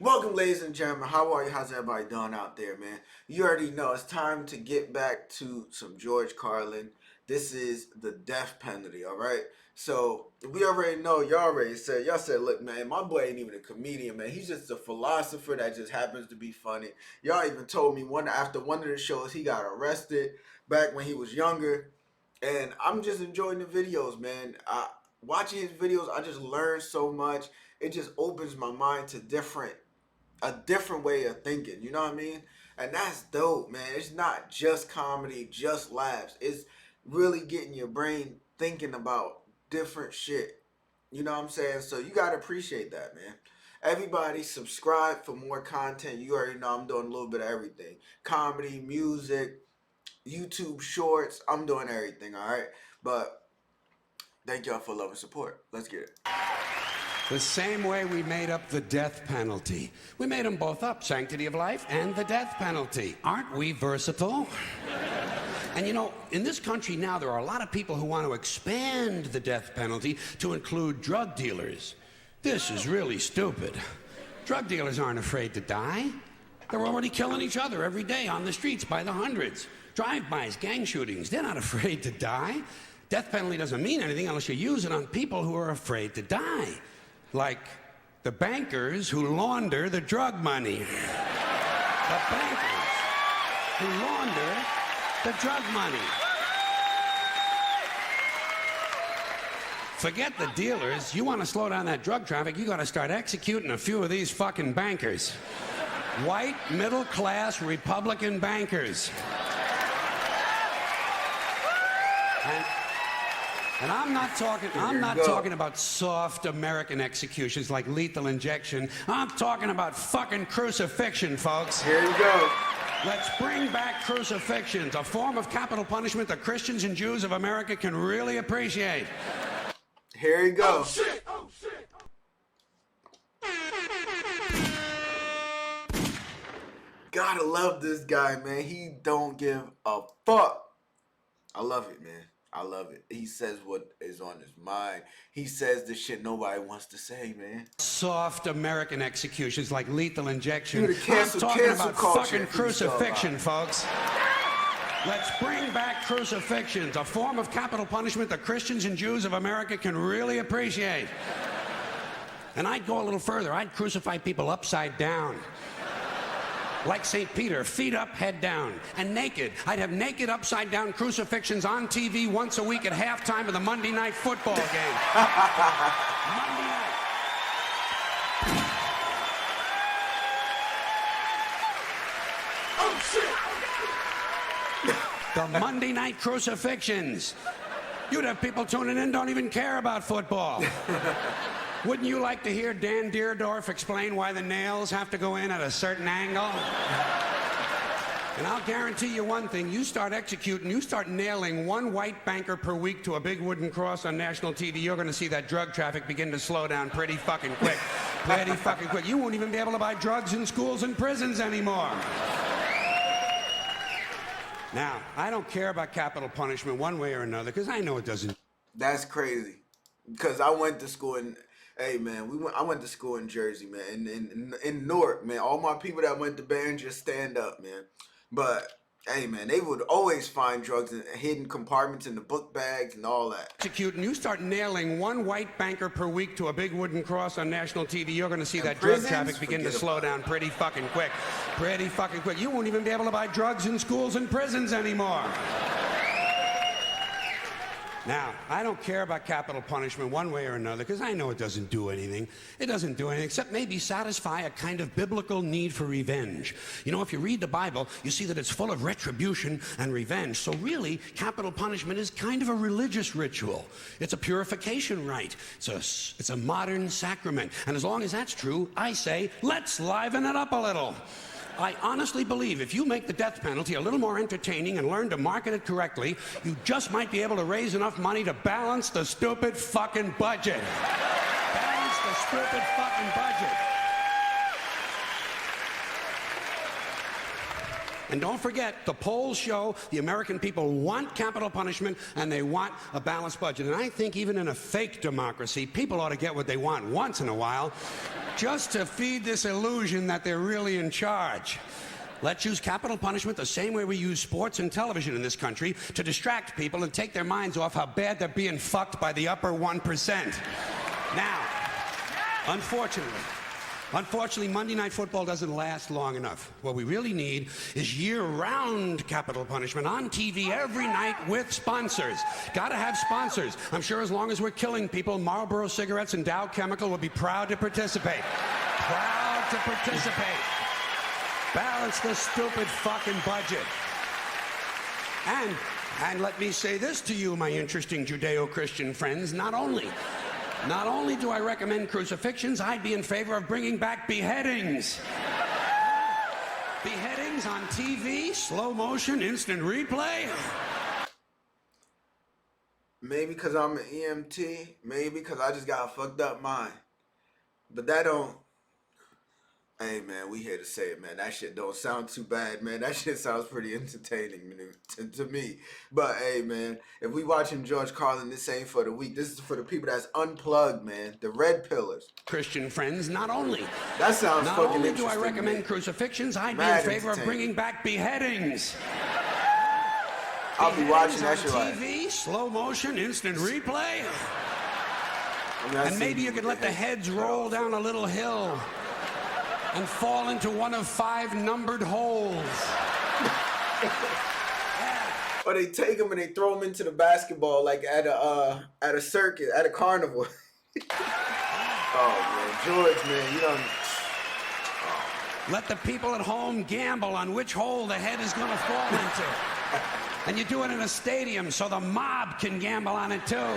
Welcome, ladies and gentlemen. How are you? How's everybody doing out there, man? You already know it's time to get back to some George Carlin. This is the death penalty, all right? So we already know. Y'all said, look, man, my boy ain't even a comedian, man. He's just a philosopher that just happens to be funny. Y'all even told me after one of the shows he got arrested back when he was younger, and I'm just enjoying the videos, man. Watching his videos, I just learn so much. It just opens my mind to a different way of thinking, you know what I mean? And that's dope, man. It's not just comedy, just laughs. It's really getting your brain thinking about different shit. You know what I'm saying? So you gotta appreciate that, man. Everybody subscribe for more content. You already know I'm doing a little bit of everything. Comedy, music, YouTube shorts. I'm doing everything, alright? But thank y'all for love and support. Let's get it. The same way we made up the death penalty. We made them both up, sanctity of life and the death penalty. Aren't we versatile? And you know, in this country now, there are a lot of people who want to expand the death penalty to include drug dealers. This is really stupid. Drug dealers aren't afraid to die. They're already killing each other every day on the streets by the hundreds. Drive-bys, gang shootings, they're not afraid to die. Death penalty doesn't mean anything unless you use it on people who are afraid to die. Like the bankers who launder the drug money. The bankers who launder the drug money. Forget the dealers. You want to slow down that drug traffic, you got to start executing a few of these fucking bankers. White, middle-class, Republican bankers. And I'm not talking about soft American executions like lethal injection. I'm talking about fucking crucifixion, folks. Here you go. Let's bring back crucifixions, a form of capital punishment that Christians and Jews of America can really appreciate. Here you go. Oh shit! Oh shit! Gotta love this guy, man. He don't give a fuck. I love it, man. I love it. He says what is on his mind. He says the shit nobody wants to say, man. Soft American executions like lethal injection. Dude, I'm talking about culture, fucking crucifixion, folks. Let's bring back crucifixions, a form of capital punishment that Christians and Jews of America can really appreciate. And I'd go a little further. I'd crucify people upside down. Like St. Peter, feet up, head down, and naked. I'd have naked upside-down crucifixions on TV once a week at halftime of the Monday night football game. Monday night. Oh shit! The Monday night crucifixions. You'd have people tuning in don't even care about football. Wouldn't you like to hear Dan Deerdorf explain why the nails have to go in at a certain angle? And I'll guarantee you one thing, you start nailing one white banker per week to a big wooden cross on national TV, you're gonna see that drug traffic begin to slow down pretty fucking quick. Pretty fucking quick. You won't even be able to buy drugs in schools and prisons anymore. Now, I don't care about capital punishment one way or another, because I know it doesn't. That's crazy. Because I went to school in, hey man, I went to school in Jersey, man, in Newark, man. All my people that went to band just stand up, man. But hey man, they would always find drugs in hidden compartments in the book bags and all that. Executing, you start nailing one white banker per week to a big wooden cross on national TV, you're going to see And that prisons, drug traffic begin to slow down pretty fucking quick. Pretty fucking quick. You won't even be able to buy drugs in schools and prisons anymore. Now, I don't care about capital punishment one way or another, because I know it doesn't do anything. It doesn't do anything except maybe satisfy a kind of biblical need for revenge. You know, if you read the Bible, you see that it's full of retribution and revenge. So really, capital punishment is kind of a religious ritual. It's a purification rite. It's a modern sacrament. And as long as that's true, I say, let's liven it up a little. I honestly believe if you make the death penalty a little more entertaining and learn to market it correctly, you just might be able to raise enough money to balance the stupid fucking budget. Balance the stupid fucking budget. And don't forget, the polls show the American people want capital punishment and they want a balanced budget. And I think even in a fake democracy, people ought to get what they want once in a while. just to feed this illusion that they're really in charge. Let's use capital punishment the same way we use sports and television in this country to distract people and take their minds off how bad they're being fucked by the upper 1%. Now, unfortunately, Monday Night Football doesn't last long enough. What we really need is year-round capital punishment on TV every night with sponsors. Gotta have sponsors. I'm sure as long as we're killing people, Marlboro Cigarettes and Dow Chemical will be proud to participate. Proud to participate. Balance the stupid fucking budget. And let me say this to you, my interesting Judeo-Christian friends, not only do I recommend crucifixions, I'd be in favor of bringing back beheadings. Beheadings on TV, slow motion, instant replay. Maybe because I'm an EMT, maybe because I just got a fucked up mind. But that don't... Hey, man, we here to say it, man. That shit don't sound too bad, man. That shit sounds pretty entertaining to me. But, hey, man, if we watching George Carlin, this ain't for the weak. This is for the people that's unplugged, man. The red pillars. Christian friends, not only that sounds not fucking only do I interesting, recommend man. Crucifixions, I'd be Mad in favor of bringing back beheadings. I'll be watching on that shit TV, slow motion, instant replay. And maybe you could let the heads roll down a little hill and fall into one of 5 numbered holes. Yeah. Or they take them and they throw them into the basketball like at a circus, at a carnival. Oh, man. George, man, you don't... Let the people at home gamble on which hole the head is going to fall into. And you do it in a stadium so the mob can gamble on it too.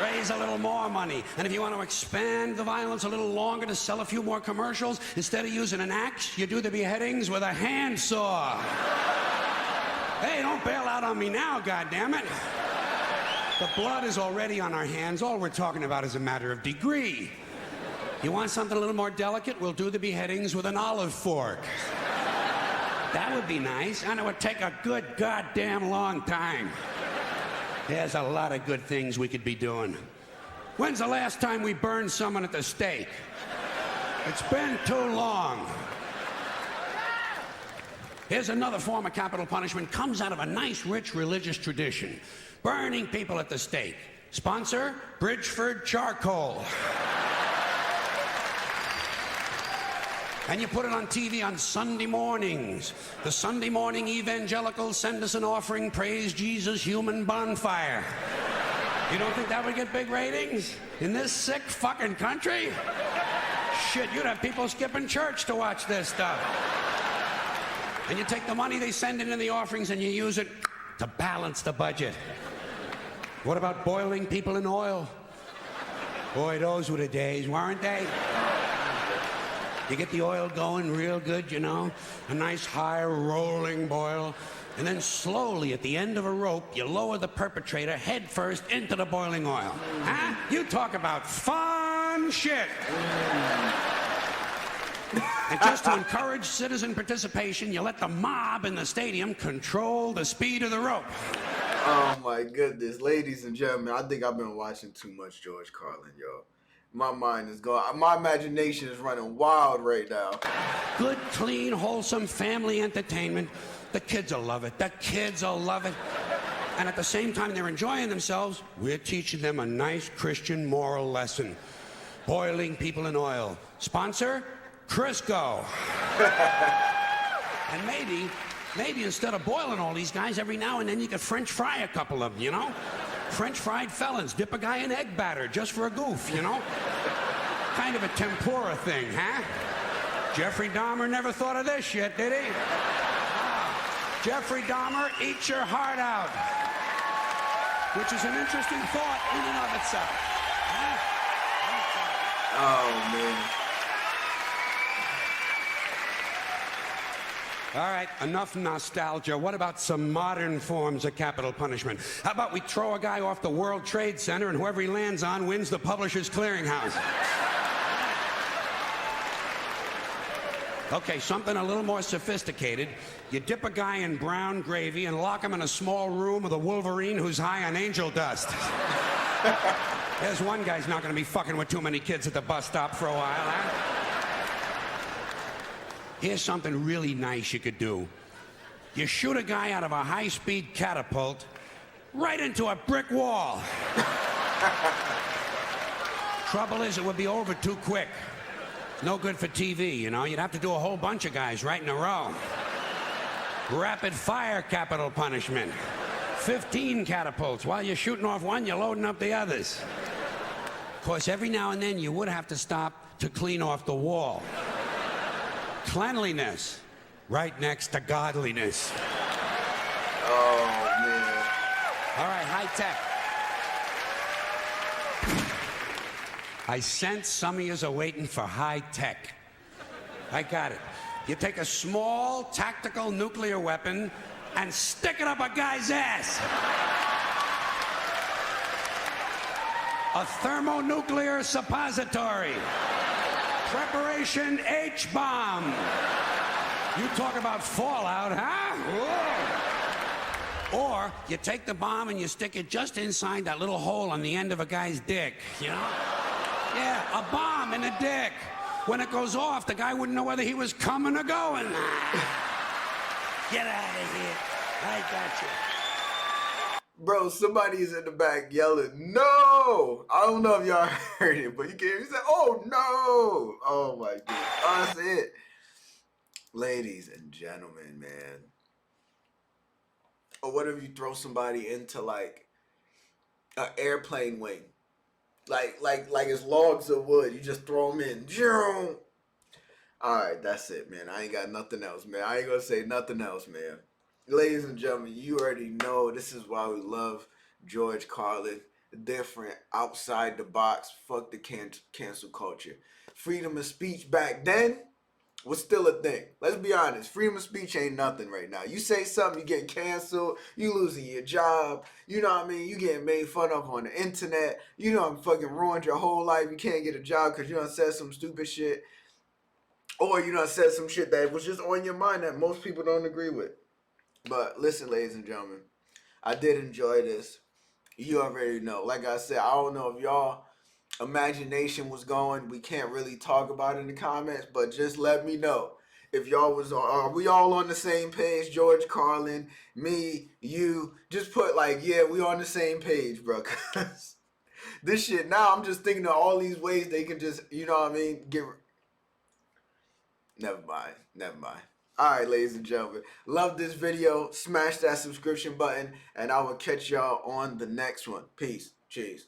Raise a little more money. And if you want to expand the violence a little longer to sell a few more commercials, instead of using an axe, you do the beheadings with a handsaw. Hey, don't bail out on me now, goddammit. The blood is already on our hands. All we're talking about is a matter of degree. You want something a little more delicate? We'll do the beheadings with an olive fork. That would be nice, and it would take a good goddamn long time. There's a lot of good things we could be doing. When's the last time we burned someone at the stake? It's been too long. Here's another form of capital punishment. Comes out of a nice, rich religious tradition. Burning people at the stake. Sponsor, Bridgeford Charcoal. And you put it on TV on Sunday mornings. The Sunday morning evangelicals send us an offering, praise Jesus, human bonfire. You don't think that would get big ratings? In this sick fucking country? Shit, you'd have people skipping church to watch this stuff. And you take the money they send in the offerings and you use it to balance the budget. What about boiling people in oil? Boy, those were the days, weren't they? You get the oil going real good, you know, a nice high rolling boil, and then slowly at the end of a rope, you lower the perpetrator head first into the boiling oil. Huh? You talk about fun shit. And just to encourage citizen participation, you let the mob in the stadium control the speed of the rope. Oh my goodness, ladies and gentlemen, I think I've been watching too much George Carlin, yo. My mind is going. My imagination is running wild right now. Good, clean, wholesome family entertainment. The kids will love it. The kids will love it. And at the same time they're enjoying themselves, we're teaching them a nice Christian moral lesson. Boiling people in oil. Sponsor, Crisco. And maybe instead of boiling all these guys, every now and then you could French fry a couple of them, you know? French fried felons, dip a guy in egg batter just for a goof, you know? Kind of a tempura thing, huh? Jeffrey Dahmer never thought of this shit, did he? Jeffrey Dahmer, eat your heart out. Which is an interesting thought in and of itself. Huh? Oh, man. All right, enough nostalgia. What about some modern forms of capital punishment? How about we throw a guy off the World Trade Center and whoever he lands on wins the Publishers Clearinghouse? Okay, something a little more sophisticated. You dip a guy in brown gravy and lock him in a small room with a Wolverine who's high on angel dust. There's one guy's not going to be fucking with too many kids at the bus stop for a while, huh? Here's something really nice you could do. You shoot a guy out of a high-speed catapult right into a brick wall. Trouble is, it would be over too quick. No good for TV, you know? You'd have to do a whole bunch of guys right in a row. Rapid fire capital punishment. 15 catapults. While you're shooting off one, you're loading up the others. Of course, every now and then you would have to stop to clean off the wall. Cleanliness, right next to godliness. Oh, man. All right, high tech. I sense some of yous are waiting for high tech. I got it. You take a small tactical nuclear weapon and stick it up a guy's ass. A thermonuclear suppository. Preparation H-bomb. You talk about fallout, huh? Whoa. Or you take the bomb and you stick it just inside that little hole on the end of a guy's dick, you know? Yeah, a bomb in the dick. When it goes off, the guy wouldn't know whether he was coming or going. Get out of here. I got you. Bro, somebody's in the back yelling, no! I don't know if y'all heard it, but you can hear, he said, oh no! Oh my God. Oh, that's it. Ladies and gentlemen, man. Or what if you throw somebody into like an airplane wing? Like it's logs of wood. You just throw them in. Alright, that's it, man. I ain't got nothing else, man. I ain't gonna say nothing else, man. Ladies and gentlemen, you already know this is why we love George Carlin. Different, outside the box. Fuck the cancel culture. Freedom of speech back then was still a thing. Let's be honest. Freedom of speech ain't nothing right now. You say something, you get canceled. You losing your job. You know what I mean? You getting made fun of on the internet. You know, fucking ruined your whole life. You can't get a job because you done said some stupid shit. Or you done said some shit that was just on your mind that most people don't agree with. But listen, ladies and gentlemen, I did enjoy this. You already know. Like I said, I don't know if y'all imagination was going. We can't really talk about it in the comments, but just let me know if y'all was. Are we all on the same page? George Carlin, me, you. Just put like, yeah, we on the same page, bro. Cause this shit. Now I'm just thinking of all these ways they can just, you know what I mean, get. Never mind. Never mind. Alright, ladies and gentlemen. Love this video. Smash that subscription button. And I will catch y'all on the next one. Peace. Cheese.